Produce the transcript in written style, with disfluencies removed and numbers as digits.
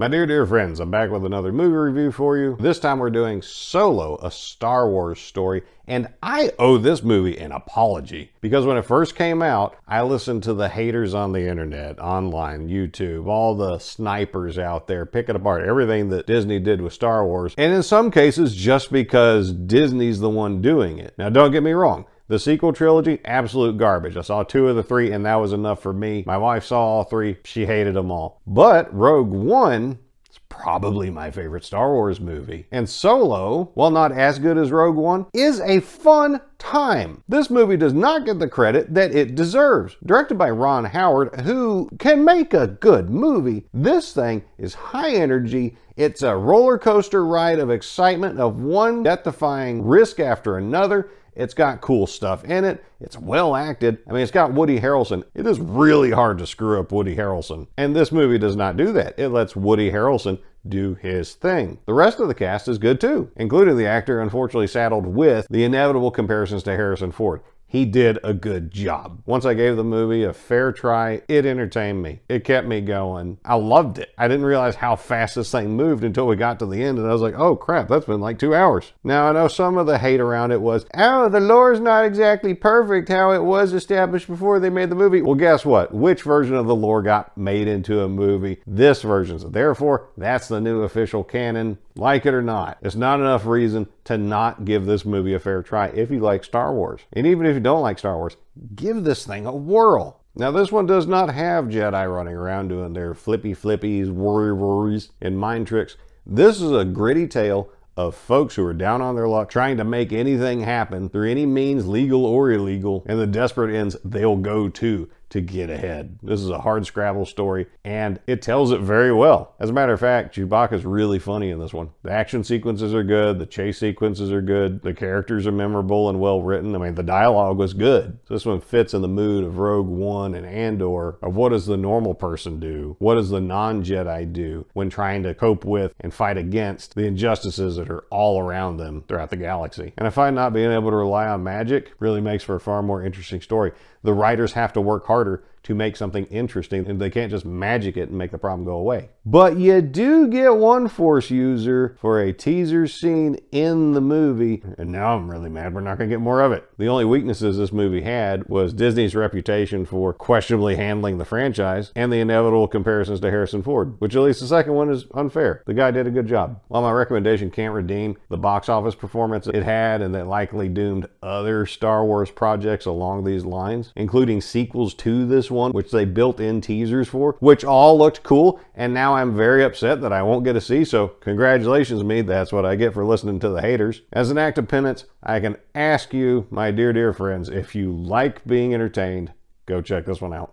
My dear friends, I'm back with another movie review for you. This time we're doing Solo, a Star Wars story, and I owe this movie an apology because when it first came out, I listened to the haters on the internet, online, YouTube, all the snipers out there picking apart everything that Disney did with Star Wars, and in some cases just because Disney's the one doing it. Now don't get me wrong. The sequel trilogy, absolute garbage. I saw 2 of the 3 and that was enough for me. My wife saw all 3. She hated them all. But Rogue One is probably my favorite Star Wars movie. And Solo, while not as good as Rogue One, is a fun time. This movie does not get the credit that it deserves. Directed by Ron Howard, who can make a good movie, this thing is high energy. It's a roller coaster ride of excitement, of one death-defying risk after another. It's got cool stuff in it. It's well acted. I mean, it's got Woody Harrelson. It is really hard to screw up Woody Harrelson. And this movie does not do that. It lets Woody Harrelson do his thing. The rest of the cast is good too, including the actor unfortunately saddled with the inevitable comparisons to Harrison Ford. He did a good job. Once I gave the movie a fair try, it entertained me. It kept me going. I loved it. I didn't realize how fast this thing moved until we got to the end, and I was like, oh crap, that's been like 2 hours. Now, I know some of the hate around it was, oh, the lore's not exactly perfect how it was established before they made the movie. Well, guess what? Which version of the lore got made into a movie? This version. So therefore, that's the new official canon. Like it or not, it's not enough reason to not give this movie a fair try if you like Star Wars. And even if you don't like Star Wars, give this thing a whirl. Now, this one does not have Jedi running around doing their flippies, worries, and mind tricks. This is a gritty tale of folks who are down on their luck trying to make anything happen through any means, legal or illegal, and the desperate ends they'll go to get ahead. This is a hard scrabble story, and it tells it very well. As a matter of fact, Chewbacca's really funny in this one. The action sequences are good, the chase sequences are good, the characters are memorable and well written. I mean, the dialogue was good. So this one fits in the mood of Rogue One and Andor, of what does the normal person do? What does the non-Jedi do when trying to cope with and fight against the injustices that are all around them throughout the galaxy? And I find not being able to rely on magic really makes for a far more interesting story. The writers have to work harder to make something interesting, and they can't just magic it and make the problem go away. But you do get one Force user for a teaser scene in the movie, and now I'm really mad we're not going to get more of it. The only weaknesses this movie had was Disney's reputation for questionably handling the franchise and the inevitable comparisons to Harrison Ford, which at least the second one is unfair. The guy did a good job. While my recommendation can't redeem the box office performance it had and that likely doomed other Star Wars projects along these lines, including sequels to this one, which they built in teasers for, which all looked cool, and now I'm very upset that I won't get to see, so congratulations me, that's what I get for listening to the haters. As an act of penance, I can ask you, my dear friends, if you like being entertained, go check this one out.